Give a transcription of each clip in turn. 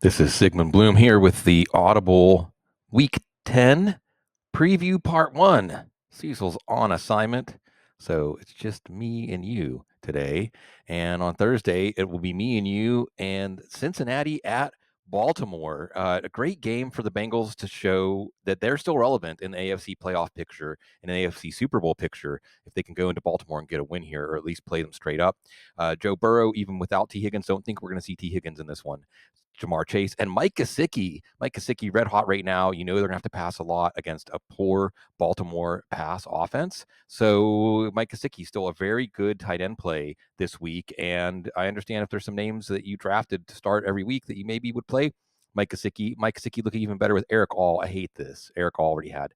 This is Sigmund Bloom here with the Audible Week 10 Preview Part 1. Cecil's on assignment, so it's just me and you today. And on Thursday, it will be me and you and Cincinnati at Baltimore. A great game for the Bengals to show that they're still relevant in the AFC playoff picture and an AFC Super Bowl picture if they can go into Baltimore and get a win here, or at least play them straight up. Joe Burrow, even without T. Higgins, don't think we're going to see T. Higgins in this one. Jamar Chase and Mike Gesicki. Mike Gesicki, red hot right now. You know they're going to have to pass a lot against a poor Baltimore pass offense. So Mike Gesicki still a very good tight end play this week. And I understand if there's some names that you drafted to start every week that you maybe would play Mike Gesicki. Mike Gesicki looking even better with Eric All. I hate this. Eric All already had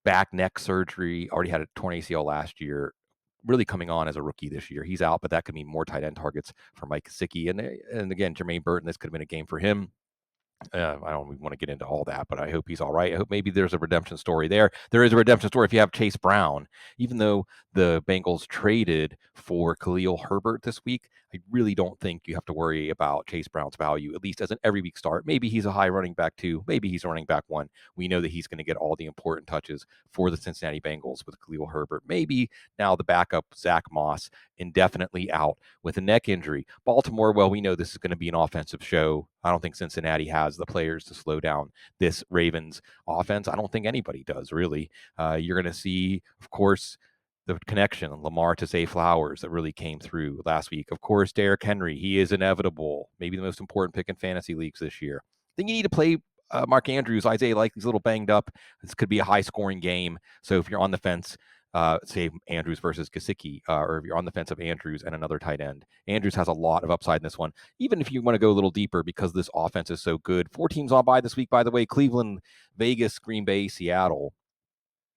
back neck surgery, already had a torn ACL last year. Really coming on as a rookie this year. He's out, but that could mean more tight end targets for Mike Gesicki. And again, Jermaine Burton, this could have been a game for him. I don't want to get into all that, but I hope he's all right. I hope maybe there's a redemption story there. There is a redemption story if you have Chase Brown. Even though the Bengals traded for Khalil Herbert this week, I really don't think you have to worry about Chase Brown's value, at least as an every week start. Maybe he's a high running back 2. Maybe he's a running back 1. We know that he's going to get all the important touches for the Cincinnati Bengals with Khalil Herbert. Maybe now the backup, Zach Moss, indefinitely out with a neck injury. Baltimore, well, we know this is going to be an offensive show. I don't think Cincinnati has the players to slow down this Ravens offense. I don't think anybody does, really. You're going to see, of course, the connection, Lamar to Zay Flowers, that really came through last week. Of course, Derrick Henry, he is inevitable. Maybe the most important pick in fantasy leagues this year. I think you need to play Mark Andrews. Isaiah Likely's a little banged up. This could be a high-scoring game. So if you're on the fence, say Andrews versus Gesicki, or if you're on the fence of Andrews and another tight end. Andrews has a lot of upside in this one, even if you want to go a little deeper because this offense is so good. 4 teams on bye this week, by the way: Cleveland, Vegas, Green Bay, Seattle.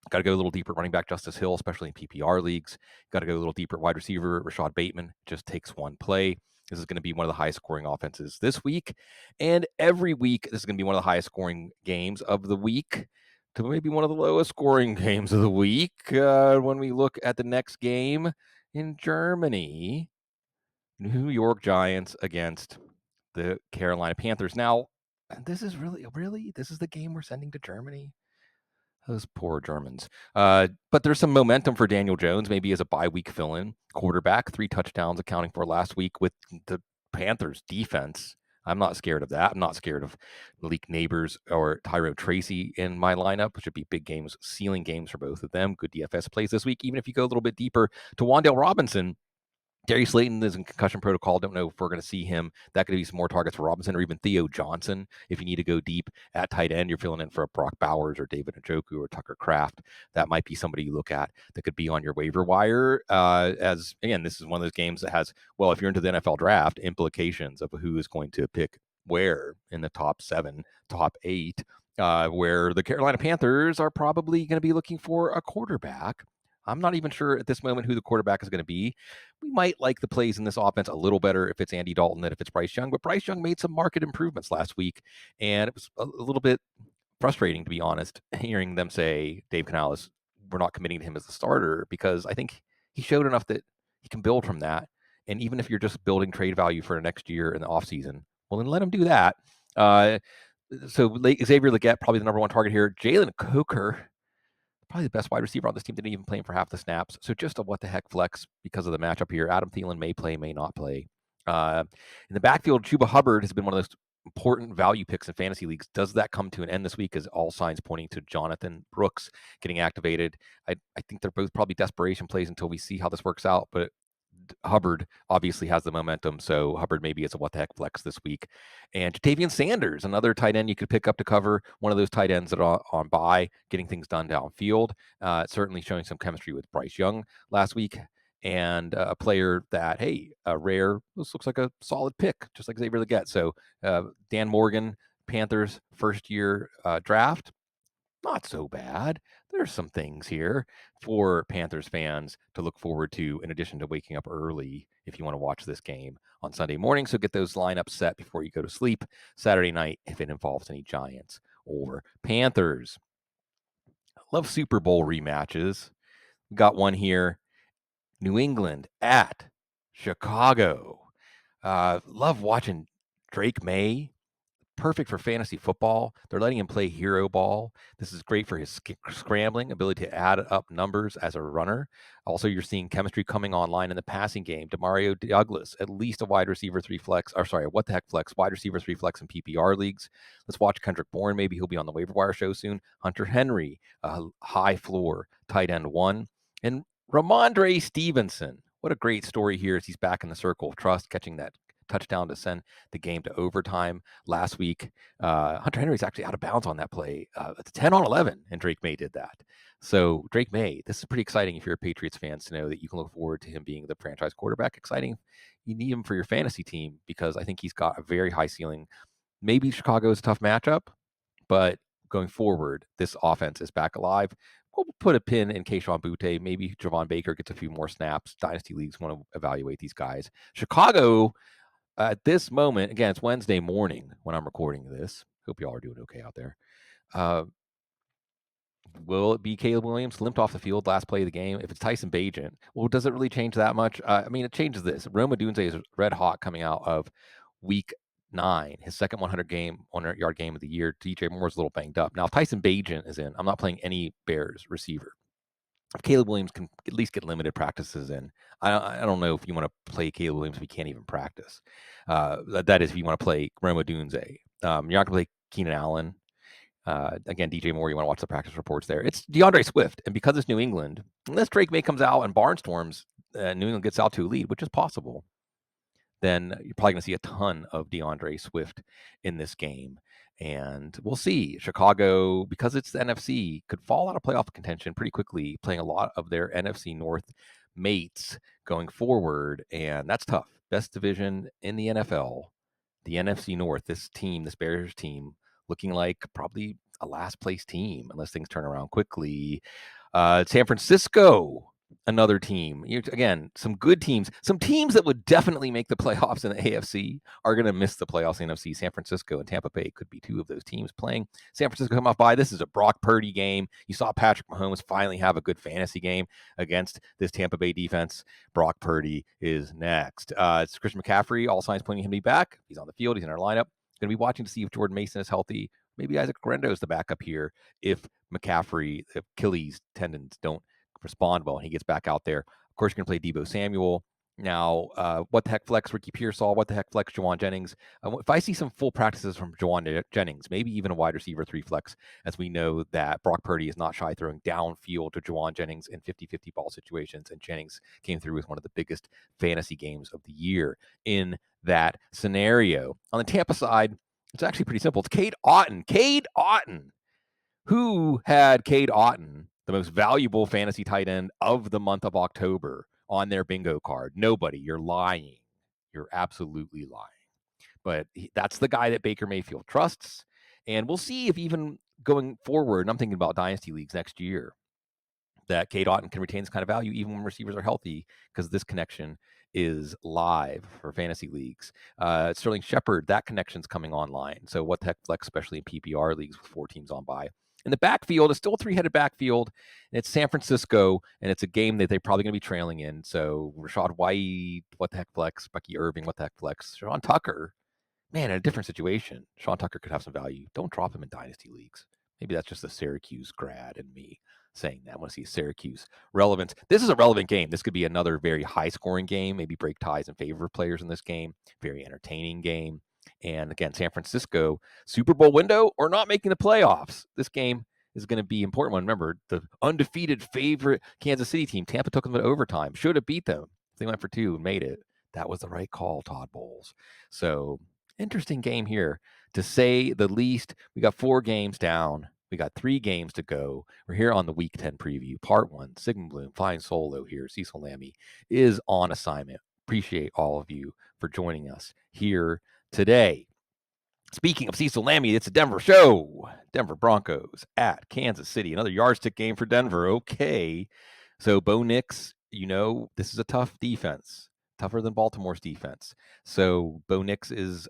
Got to go a little deeper running back Justice Hill, especially in PPR leagues. Got to go a little deeper wide receiver Rashad Bateman. Just takes one play. This is going to be one of the highest scoring offenses this week. And every week, this is going to be one of the highest scoring games of the week to maybe one of the lowest scoring games of the week. When we look at the next game in Germany, New York Giants against the Carolina Panthers. Now, this is really, this is the game we're sending to Germany? Those poor Germans. But there's some momentum for Daniel Jones, maybe as a bye week fill-in quarterback. 3 touchdowns accounting for last week with the Panthers defense. I'm not scared of that. I'm not scared of Malik Neighbors or Tyrone Tracy in my lineup, which would be big games, ceiling games for both of them. Good DFS plays this week. Even if you go a little bit deeper to Wan'Dale Robinson, Darius Slayton is in concussion protocol. Don't know if we're going to see him. That could be some more targets for Robinson, or even Theo Johnson. If you need to go deep at tight end, you're filling in for a Brock Bowers or David Njoku or Tucker Kraft. That might be somebody you look at that could be on your waiver wire. As again, this is one of those games that has, well, if you're into the NFL draft, implications of who is going to pick where in the top 7, top 8. Where the Carolina Panthers are probably going to be looking for a quarterback. I'm not even sure at this moment who the quarterback is going to be. We might like the plays in this offense a little better if it's Andy Dalton than if it's Bryce Young, but Bryce Young made some market improvements last week, and it was a little bit frustrating, to be honest, hearing them say, Dave Canales, we're not committing to him as the starter, because I think he showed enough that he can build from that. And even if you're just building trade value for next year in the offseason, well, then let him do that. So Xavier Legette, probably the number 1 target here. Jalen Coker, probably the best wide receiver on this team, didn't even play him for half the snaps. So just a what the heck flex because of the matchup here. Adam Thielen may play, may not play. In the backfield, Chuba Hubbard has been one of those important value picks in fantasy leagues. Does that come to an end this week, as all signs pointing to Jonathan Brooks getting activated? I think they're both probably desperation plays until we see how this works out, but Hubbard obviously has the momentum, so Hubbard maybe is a what the heck flex this week. And Jatavian Sanders, another tight end you could pick up to cover, one of those tight ends that are on bye, getting things done downfield. Certainly showing some chemistry with Bryce Young last week, and a player that, hey, rare, this looks like a solid pick, just like Xavier Legette. So Dan Morgan, Panthers first year draft, not so bad. There's some things here for Panthers fans to look forward to, in addition to waking up early if you want to watch this game on Sunday morning. So get those lineups set before you go to sleep Saturday night if it involves any Giants or Panthers. Love Super Bowl rematches. We got one here. New England at Chicago. Love watching Drake May, perfect for fantasy football. They're letting him play hero ball. This is great for his scrambling ability to add up numbers as a runner. Also, you're seeing chemistry coming online in the passing game. Demario Douglas, at least a wide receiver 3 flex, or sorry, what the heck flex, wide receiver 3 flex in PPR leagues. Let's watch Kendrick Bourne. Maybe he'll be on the waiver wire show soon. Hunter Henry, high floor tight end 1. And Ramondre Stevenson. What a great story here as he's back in the circle of trust, catching that touchdown to send the game to overtime last week. Hunter Henry's actually out of bounds on that play. It's 10 on 11, and Drake May did that. So Drake May, this is pretty exciting if you're a Patriots fan to know that you can look forward to him being the franchise quarterback. Exciting. You need him for your fantasy team because I think he's got a very high ceiling. Maybe Chicago is a tough matchup, but going forward, this offense is back alive. We'll put a pin in Kayshon Boutte. Maybe Javon Baker gets a few more snaps. Dynasty leagues want to evaluate these guys. Chicago, at this moment, again, it's Wednesday morning when I'm recording this. Hope you all are doing okay out there. Will it be Caleb Williams limped off the field last play of the game? If it's Tyson Bagent, well, does it really change that much? I mean, it changes this. Rome Odunze is red hot coming out of week 9, his second 100-yard game of the year. DJ Moore's a little banged up. Now, if Tyson Bagent is in, I'm not playing any Bears receiver. If Caleb Williams can at least get limited practices in, I don't know if you want to play Caleb Williams if he can't even practice. That is if you want to play Rome Odunze. You're not going to play Keenan Allen. Again, DJ Moore, you want to watch the practice reports there. It's DeAndre Swift. And because it's New England, unless Drake May comes out and barnstorms, New England gets out to a lead, which is possible, then you're probably going to see a ton of DeAndre Swift in this game. And we'll see. Chicago, because it's the NFC, could fall out of playoff contention pretty quickly, playing a lot of their NFC North mates going forward. And that's tough. Best division in the NFL, the NFC North, this Bears team, looking like probably a last place team unless things turn around quickly. San Francisco, another team. Again, some good teams. Some teams that would definitely make the playoffs in the AFC are going to miss the playoffs in the NFC. San Francisco and Tampa Bay could be two of those teams playing. San Francisco come off by. This is a Brock Purdy game. You saw Patrick Mahomes finally have a good fantasy game against this Tampa Bay defense. Brock Purdy is next. It's Christian McCaffrey. All signs pointing him to be back. He's on the field. He's in our lineup. Going to be watching to see if Jordan Mason is healthy. Maybe Isaac Guerrero is the backup here if McCaffrey, if Achilles tendons don't respond well and he gets back out there. Of course, you're going to play Deebo Samuel. Now, what the heck flex Ricky Pearsall? What the heck flex Jawan Jennings? If I see some full practices from Jawan Jennings, maybe even a wide receiver 3 flex, as we know that Brock Purdy is not shy throwing downfield to Jawan Jennings in 50-50 ball situations, and Jennings came through with one of the biggest fantasy games of the year in that scenario. On the Tampa side, it's actually pretty simple. It's Cade Otton. Who had Cade Otton, the most valuable fantasy tight end of the month of October, on their bingo card? Nobody. You're lying. You're absolutely lying. But that's the guy that Baker Mayfield trusts. And we'll see if even going forward, and I'm thinking about dynasty leagues next year, that Cade Otton can retain this kind of value even when receivers are healthy, because this connection is live for fantasy leagues. Sterling Shepard, that connection's coming online. So what the heck flex, especially in PPR leagues with 4 teams on by. And the backfield is still a 3-headed backfield. And it's San Francisco, and it's a game that they're probably going to be trailing in. So Rashad White, what the heck flex? Bucky Irving, what the heck flex? Sean Tucker, man, in a different situation. Sean Tucker could have some value. Don't drop him in dynasty leagues. Maybe that's just the Syracuse grad and me saying that. I want to see Syracuse relevance. This is a relevant game. This could be another very high-scoring game, maybe break ties in favor of players in this game. Very entertaining game. And again, San Francisco, Super Bowl window or not making the playoffs. This game is going to be an important one. Remember, the undefeated favorite Kansas City team, Tampa took them to overtime. Should have beat them. They went for 2 and made it. That was the right call, Todd Bowles. So interesting game here, to say the least. We got 4 games down. We got 3 games to go. We're here on the Week 10 preview, Part 1. Sigmund Bloom, flying solo here. Cecil Lammey is on assignment. Appreciate all of you for joining us here today. Speaking of Cecil Lammey, it's a Denver show. Denver Broncos at Kansas City. Another yardstick game for Denver. Okay. So Bo Nix, this is a tough defense. Tougher than Baltimore's defense. So Bo Nix is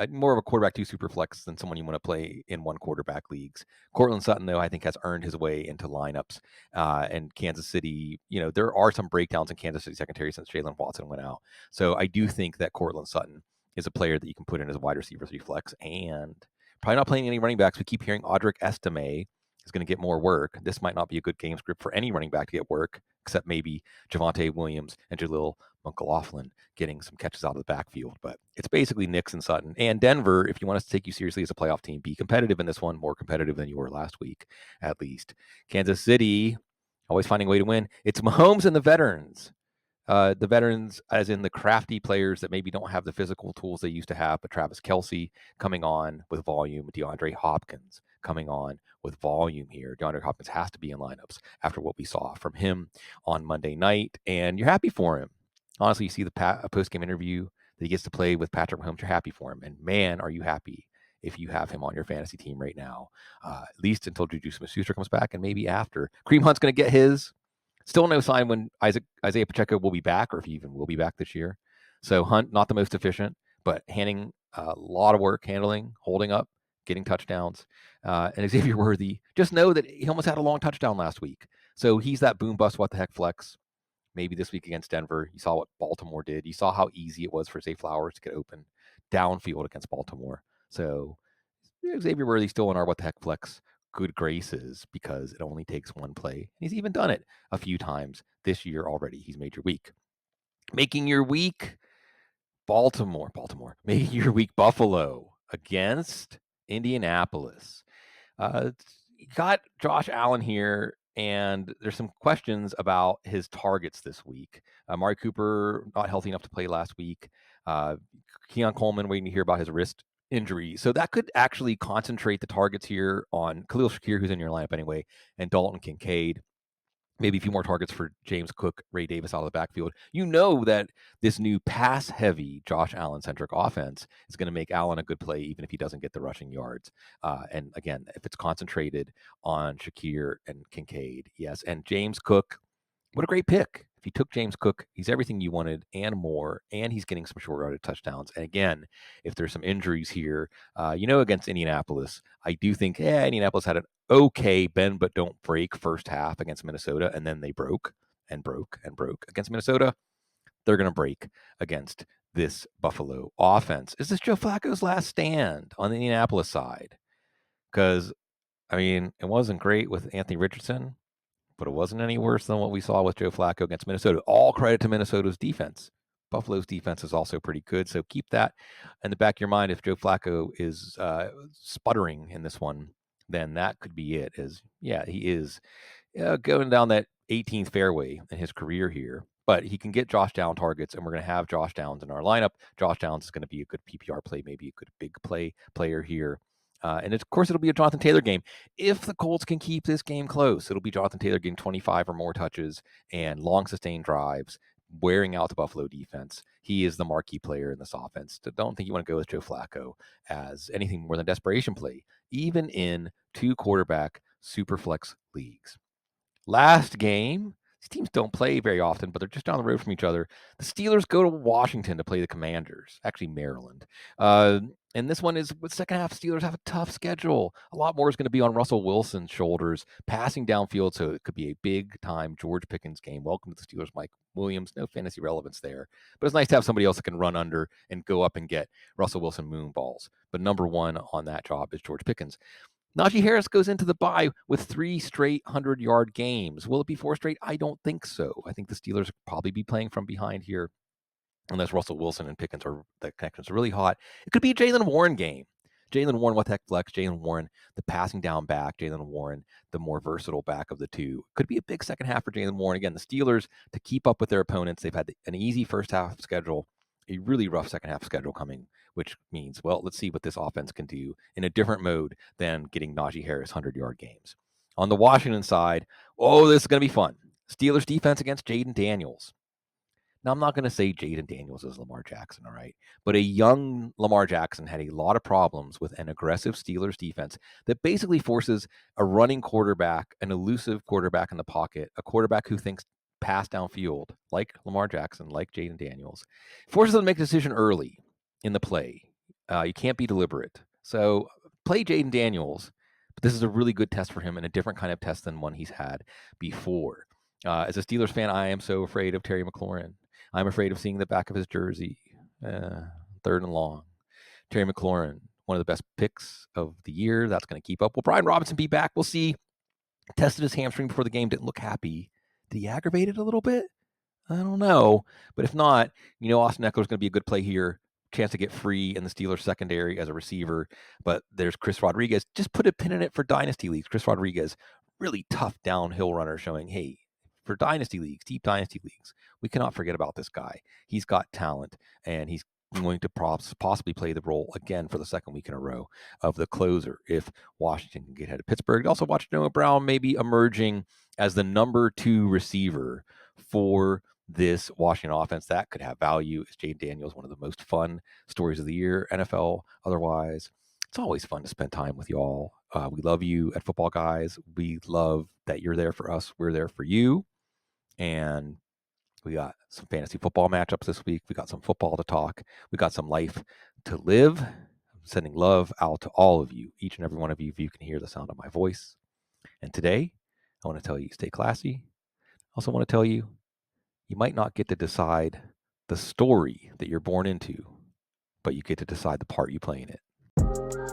more of a quarterback 2 super flex than someone you want to play in 1 quarterback leagues. Cortland Sutton, though, I think has earned his way into lineups. And Kansas City, there are some breakdowns in Kansas City secondary since Jalen Watson went out. So I do think that Cortland Sutton is a player that you can put in as a wide receiver 3 flex, and probably not playing any running backs. We keep hearing Audric Estime is going to get more work. This might not be a good game script for any running back to get work, except maybe Javonte Williams and Jaleel McLaughlin getting some catches out of the backfield. But it's basically Nix and Sutton. And Denver, if you want us to take you seriously as a playoff team, be competitive in this one, more competitive than you were last week, at least. Kansas City, always finding a way to win. It's Mahomes and the veterans. The veterans, as in the crafty players that maybe don't have the physical tools they used to have, but Travis Kelce coming on with volume, DeAndre Hopkins coming on with volume here. DeAndre Hopkins has to be in lineups after what we saw from him on Monday night, and you're happy for him. Honestly, you see the post-game interview that he gets to play with Patrick Mahomes, you're happy for him, and man, are you happy if you have him on your fantasy team right now, at least until Juju Smith-Schuster comes back, and maybe after. Kareem Hunt's going to get his. Still no sign when Isaiah Pacheco will be back, or if he even will be back this year. So Hunt, not the most efficient, but handing a lot of work, handling, holding up, getting touchdowns. And Xavier Worthy, just know that he almost had a long touchdown last week. So he's that boom bust, what the heck flex. Maybe this week against Denver. You saw what Baltimore did. You saw how easy it was for Zay Flowers to get open downfield against Baltimore. So Xavier Worthy still in our what the heck flex good graces because it only takes one play. He's even done it a few times this year already. He's made your week. Making your week, Baltimore. Making your week, Buffalo against Indianapolis. Got Josh Allen here, and there's some questions about his targets this week. Amari Cooper, not healthy enough to play last week. Keon Coleman, waiting to hear about his wrist injury. So that could actually concentrate the targets here on Khalil Shakir, who's in your lineup anyway, and Dalton Kincaid. Maybe a few more targets for James Cook, Ray Davis out of the backfield. You know that this new pass-heavy Josh Allen-centric offense is going to make Allen a good play, even if he doesn't get the rushing yards. And again, if it's concentrated on Shakir and Kincaid, yes. And James Cook, what a great pick. If you took James Cook, he's everything you wanted and more, and he's getting some short yardage touchdowns. And again, if there's some injuries here, against Indianapolis, I do think, Indianapolis had an okay bend but don't break first half against Minnesota, and then they broke and broke and broke against Minnesota. They're going to break against this Buffalo offense. Is this Joe Flacco's last stand on the Indianapolis side? Because, it wasn't great with Anthony Richardson, but it wasn't any worse than what we saw with Joe Flacco against Minnesota. All credit to Minnesota's defense. Buffalo's defense is also pretty good, so keep that in the back of your mind. If Joe Flacco is sputtering in this one, then that could be it. He is going down that 18th fairway in his career here, but he can get Josh Downs targets, and we're going to have Josh Downs in our lineup. Josh Downs is going to be a good PPR play, maybe a good big player here. And of course, it'll be a Jonathan Taylor game. If the Colts can keep this game close, it'll be Jonathan Taylor getting 25 or more touches and long sustained drives, wearing out the Buffalo defense. He is the marquee player in this offense. Don't think you want to go with Joe Flacco as anything more than desperation play, even in 2 quarterback super flex leagues. Last game, these teams don't play very often, but they're just down the road from each other. The Steelers go to Washington to play the Commanders, actually Maryland. And this one is with second half, Steelers have a tough schedule. A lot more is going to be on Russell Wilson's shoulders, passing downfield, so it could be a big-time George Pickens game. Welcome to the Steelers, Mike Williams. No fantasy relevance there. But it's nice to have somebody else that can run under and go up and get Russell Wilson moon balls. But number one on that job is George Pickens. Najee Harris goes into the bye with 3 straight 100-yard games. Will it be 4 straight? I don't think so. I think the Steelers will probably be playing from behind here unless Russell Wilson and Pickens the connections are really hot. It could be a Jaylen Warren game. Jaylen Warren, what the heck flex? Jaylen Warren, the passing down back. Jaylen Warren, the more versatile back of the two. Could be a big second half for Jaylen Warren. Again, the Steelers, to keep up with their opponents, they've had an easy first half schedule, a really rough second half schedule coming, which means, well, let's see what this offense can do in a different mode than getting Najee Harris 100-yard games. On the Washington side, this is going to be fun. Steelers defense against Jaden Daniels. Now, I'm not going to say Jaden Daniels is Lamar Jackson, all right? But a young Lamar Jackson had a lot of problems with an aggressive Steelers defense that basically forces a running quarterback, an elusive quarterback in the pocket, a quarterback who thinks pass downfield, like Lamar Jackson, like Jaden Daniels, forces them to make a decision early in the play. You can't be deliberate. So play Jaden Daniels, but this is a really good test for him and a different kind of test than one he's had before. As a Steelers fan, I am so afraid of Terry McLaurin. I'm afraid of seeing the back of his jersey. third and long. Terry McLaurin, one of the best picks of the year. That's going to keep up. Will Brian Robinson be back? We'll see. Tested his hamstring before the game. Didn't look happy. Did he aggravate it a little bit? I don't know. But if not, Austin Eckler's going to be a good play here. Chance to get free in the Steelers secondary as a receiver. But there's Chris Rodriguez. Just put a pin in it for Dynasty Leagues. Chris Rodriguez, really tough downhill runner, showing, hey, for Dynasty Leagues, deep Dynasty Leagues, we cannot forget about this guy. He's got talent, and he's going to possibly play the role again for the second week in a row of the closer if Washington can get ahead of Pittsburgh. Also watch Noah Brown maybe emerging as the number 2 receiver for this Washington offense. That could have value. Is Jayden Daniels one of the most fun stories of the year, NFL otherwise. It's always fun to spend time with y'all. We love you at Football Guys. We love that you're there for us. We're there for you. And we got some fantasy football matchups this week. We got some football to talk. We got some life to live. I'm sending love out to all of you, each and every one of you, if you can hear the sound of my voice. And today, I want to tell you, stay classy. I also want to tell you, you might not get to decide the story that you're born into, but you get to decide the part you play in it.